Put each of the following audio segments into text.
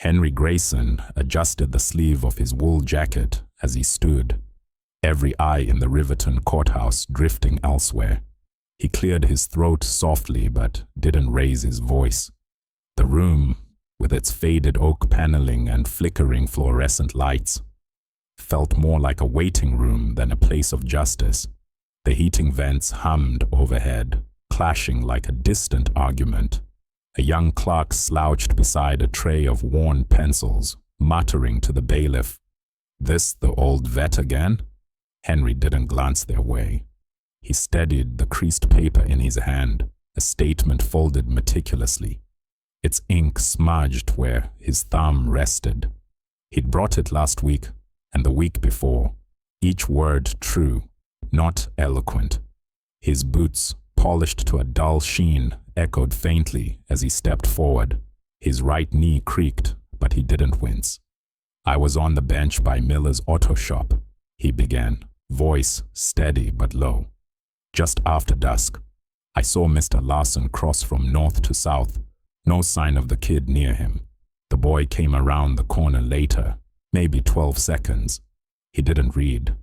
Henry Grayson adjusted the sleeve of his wool jacket as he stood, every eye in the Riverton courthouse drifting elsewhere. He cleared his throat softly but didn't raise his voice. The room, with its faded oak paneling and flickering fluorescent lights, felt more like a waiting room than a place of justice. The heating vents hummed overhead, clashing like a distant argument. A young clerk slouched beside a tray of worn pencils, muttering to the bailiff, "This the old vet again?" Henry didn't glance their way. He steadied the creased paper in his hand, a statement folded meticulously, its ink smudged where his thumb rested. He'd brought it last week and the week before, each word true, not eloquent. His boots, polished to a dull sheen, echoed faintly as he stepped forward. His right knee creaked, but he didn't wince. "I was on the bench by Miller's auto shop," he began, voice steady but low. "Just after dusk. I saw Mr. Larson cross from north to south. No sign of the kid near him. The boy came around the corner later, maybe 12 seconds. He didn't read.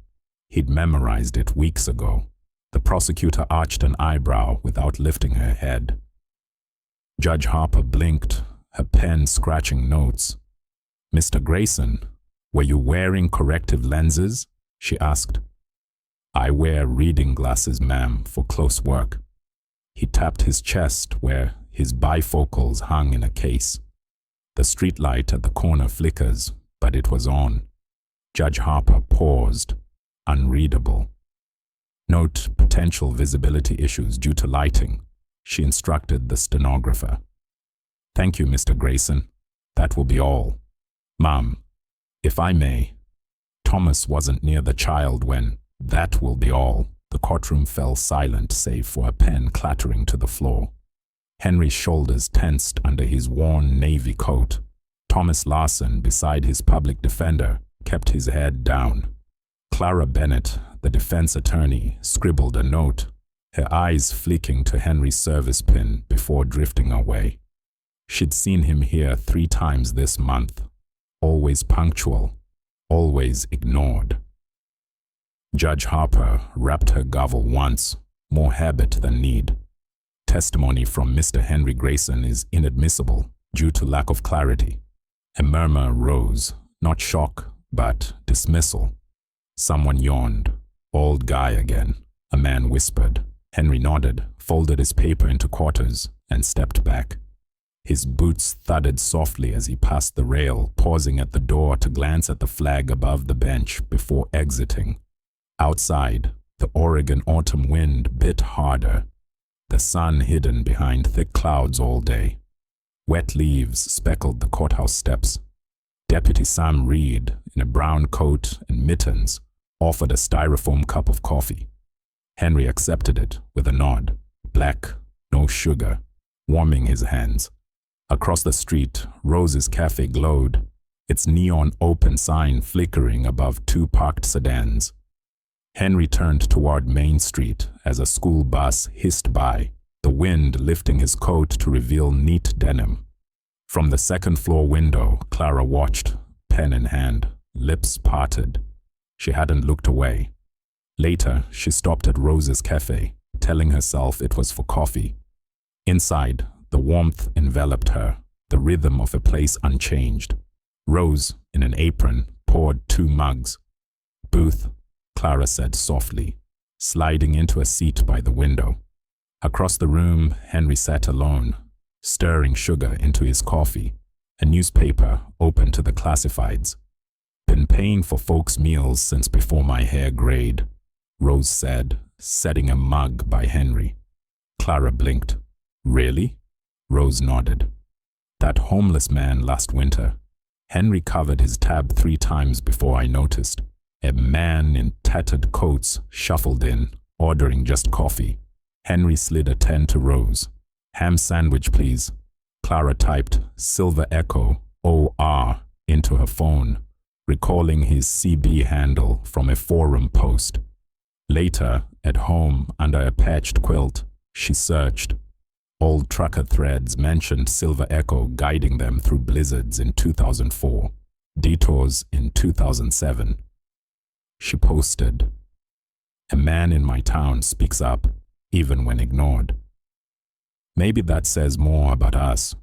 He'd memorized it weeks ago." The prosecutor arched an eyebrow without lifting her head. Judge Harper blinked, her pen scratching notes. "Mr. Grayson, were you wearing corrective lenses?" she asked. "I wear reading glasses, ma'am, for close work." He tapped his chest where his bifocals hung in a case. The streetlight at the corner flickers, but it was on. Judge Harper paused, unreadable. "Note potential visibility issues due to lighting," she instructed the stenographer. "Thank you, Mr. Grayson. That will be all. Ma'am, if I may." Thomas wasn't near the child when "that will be all." The courtroom fell silent save for a pen clattering to the floor. Henry's shoulders tensed under his worn navy coat. Thomas Larson, beside his public defender, kept his head down. Clara Bennett, the defense attorney, scribbled a note, her eyes flicking to Henry's service pin before drifting away. She'd seen him here 3 times this month, always punctual, always ignored. Judge Harper rapped her gavel once, more habit than need. "Testimony from Mr. Henry Grayson is inadmissible due to lack of clarity." A murmur rose, not shock, but dismissal. Someone yawned. "Old guy again," a man whispered. Henry nodded, folded his paper into quarters, and stepped back. His boots thudded softly as he passed the rail, pausing at the door to glance at the flag above the bench before exiting. Outside, the Oregon autumn wind bit harder, the sun hidden behind thick clouds all day. Wet leaves speckled the courthouse steps. Deputy Sam Reed, in a brown coat and mittens, offered a styrofoam cup of coffee. Henry accepted it with a nod, black, no sugar, warming his hands. Across the street, Rose's Cafe glowed, its neon open sign flickering above 2 parked sedans. Henry turned toward Main Street as a school bus hissed by, the wind lifting his coat to reveal neat denim. From the second-floor window, Clara watched, pen in hand, lips parted. She hadn't looked away. Later, she stopped at Rose's Cafe, telling herself it was for coffee. Inside, the warmth enveloped her, the rhythm of a place unchanged. Rose, in an apron, poured 2 mugs. "Booth," Clara said softly, sliding into a seat by the window. Across the room, Henry sat alone, stirring sugar into his coffee, a newspaper open to the classifieds. "Been paying for folks' meals since before my hair grayed," Rose said, setting a mug by Henry. Clara blinked. "Really?" Rose nodded. "That homeless man last winter." Henry covered his tab 3 times before I noticed. A man in tattered coats shuffled in, ordering just coffee. Henry slid a 10 to Rose. "Ham sandwich, please." Clara typed Silver Echo OR into her phone, recalling his CB handle from a forum post. Later, at home under a patched quilt, she searched Old trucker threads mentioned Silver Echo guiding them through blizzards in 2004, detours in 2007. She posted, "A man in my town speaks up, even when ignored." Maybe that says more about us.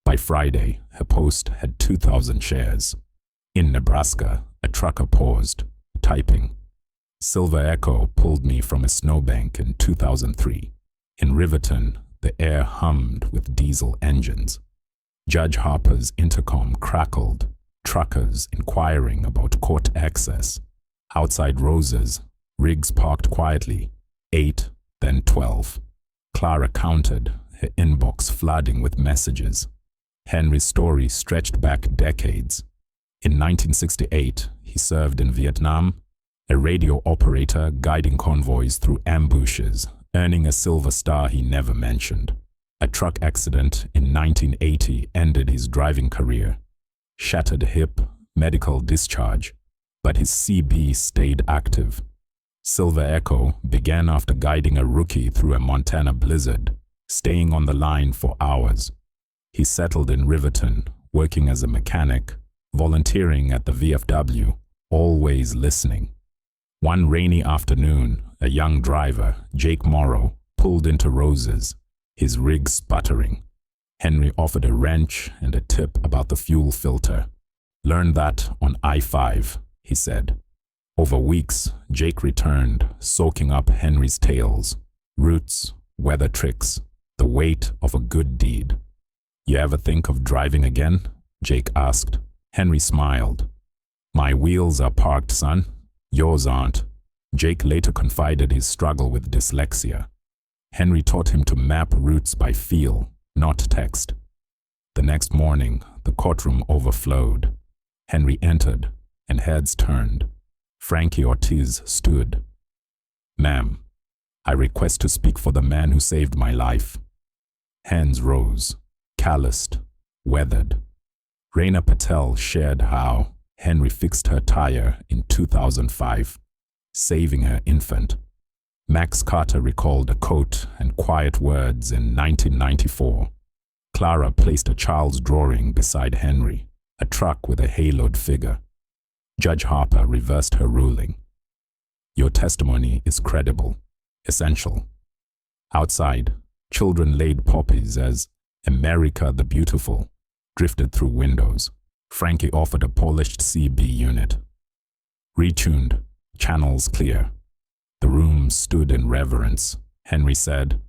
By Friday, her post had 2,000 shares. In Nebraska, a trucker paused, typing, "Silver Echo pulled me from a snowbank in 2003. In Riverton, the air hummed with diesel engines. Judge Harper's intercom crackled, truckers inquiring about court access. Outside Rose's, rigs parked quietly, 8, then 12. Clara counted, her inbox flooding with messages. Henry's story stretched back decades. In 1968, he served in Vietnam, a radio operator guiding convoys through ambushes, earning a silver star he never mentioned. A truck accident in 1980 ended his driving career. Shattered hip, medical discharge, but his CB stayed active. Silver Echo began after guiding a rookie through a Montana blizzard, staying on the line for hours. He settled in Riverton, working as a mechanic, volunteering at the VFW, always listening. One rainy afternoon, a young driver, Jake Morrow, pulled into Rose's, his rig sputtering. Henry offered a wrench and a tip about the fuel filter. "Learned that on I-5, he said. Over weeks, Jake returned, soaking up Henry's tales, routes, weather tricks, the weight of a good deed. "You ever think of driving again?" Jake asked. Henry smiled. "My wheels are parked, son. Yours aren't." Jake later confided his struggle with dyslexia. Henry taught him to map routes by feel, not text. The next morning, the courtroom overflowed. Henry entered, and heads turned. Frankie Ortiz stood. "Ma'am, I request to speak for the man who saved my life." Hands rose, calloused, weathered. Raina Patel shared how Henry fixed her tire in 2005, saving her infant. Max Carter recalled a coat and quiet words in 1994. Clara placed a child's drawing beside Henry, a truck with a haloed figure. Judge Harper reversed her ruling. "Your testimony is credible, essential." Outside, children laid poppies as "America the Beautiful" drifted through windows. Frankie offered a polished CB unit. Retuned, channels clear. The room stood in reverence. Henry said,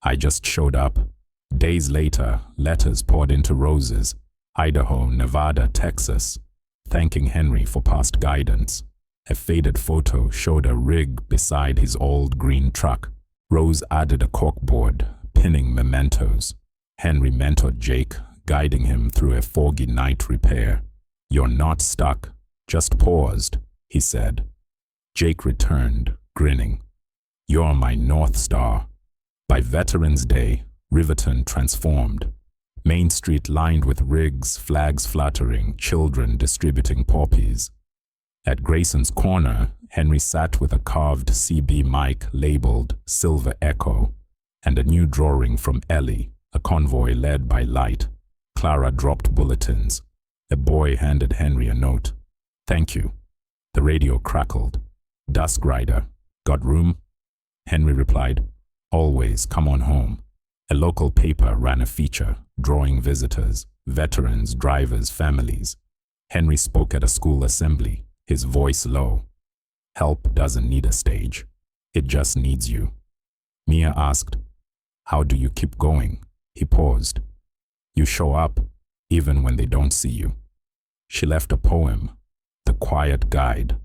"I just showed up." Days later, letters poured into Rose's, Idaho, Nevada, Texas, thanking Henry for past guidance. A faded photo showed a rig beside his old green truck. Rose added a corkboard, pinning mementos. Henry mentored Jake, guiding him through a foggy night repair. "You're not stuck, just paused," he said. Jake returned, grinning. "You're my North Star." By Veterans Day, Riverton transformed. Main Street lined with rigs, flags fluttering, children distributing poppies. At Grayson's Corner, Henry sat with a carved CB mic labeled Silver Echo and a new drawing from Ellie, a convoy led by Light. Clara dropped bulletins. A boy handed Henry a note. "Thank you." The radio crackled. "Dusk Rider, got room?" Henry replied, "Always, come on home." A local paper ran a feature, drawing visitors, veterans, drivers, families. Henry spoke at a school assembly, his voice low. "Help doesn't need a stage. It just needs you." Mia asked, "How do you keep going?" He paused. "You show up, even when they don't see you." She left a poem, The Quiet Guide.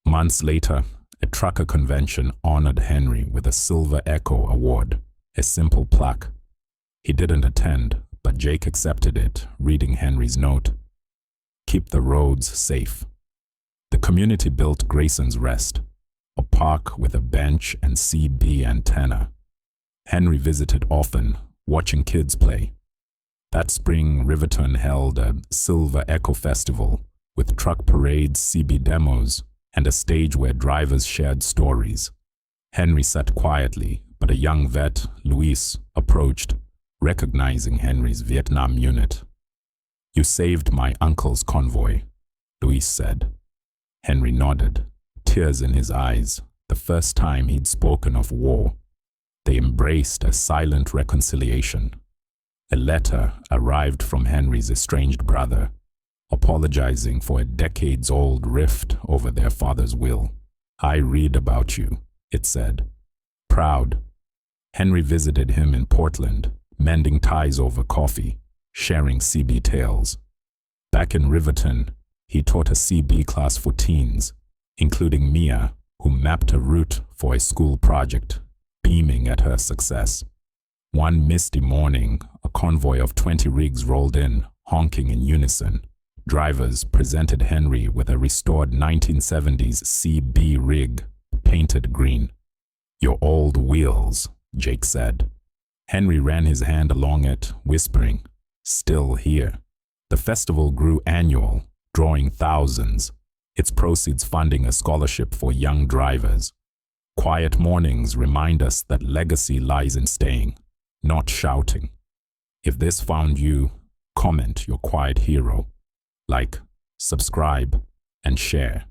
Months later, a trucker convention honored Henry with a Silver Echo Award, a simple plaque. He didn't attend, but Jake accepted it, reading Henry's note. "Keep the roads safe." The community built Grayson's Rest, a park with a bench and CB antenna. Henry visited often, watching kids play. That spring, Riverton held a Silver Echo Festival with truck parades, CB demos, and a stage where drivers shared stories. Henry sat quietly, but a young vet, Luis, approached. recognizing Henry's Vietnam unit. "You saved my uncle's convoy," Luis said. Henry nodded, tears in his eyes, the first time he'd spoken of war. They embraced a silent reconciliation. A letter arrived from Henry's estranged brother, apologizing for a decades-old rift over their father's will. "I read about you," it said. Proud. Henry visited him in Portland, mending ties over coffee, sharing CB tales. Back in Riverton, he taught a CB class for teens, including Mia, who mapped a route for a school project, beaming at her success. One misty morning, a convoy of 20 rigs rolled in, honking in unison. Drivers presented Henry with a restored 1970s CB rig, painted green. "Your old wheels," Jake said. Henry ran his hand along it, whispering, "Still here." The festival grew annual, drawing thousands, its proceeds funding a scholarship for young drivers. Quiet mornings remind us that legacy lies in staying, not shouting. If this found you, comment your quiet hero. Like, subscribe, and share.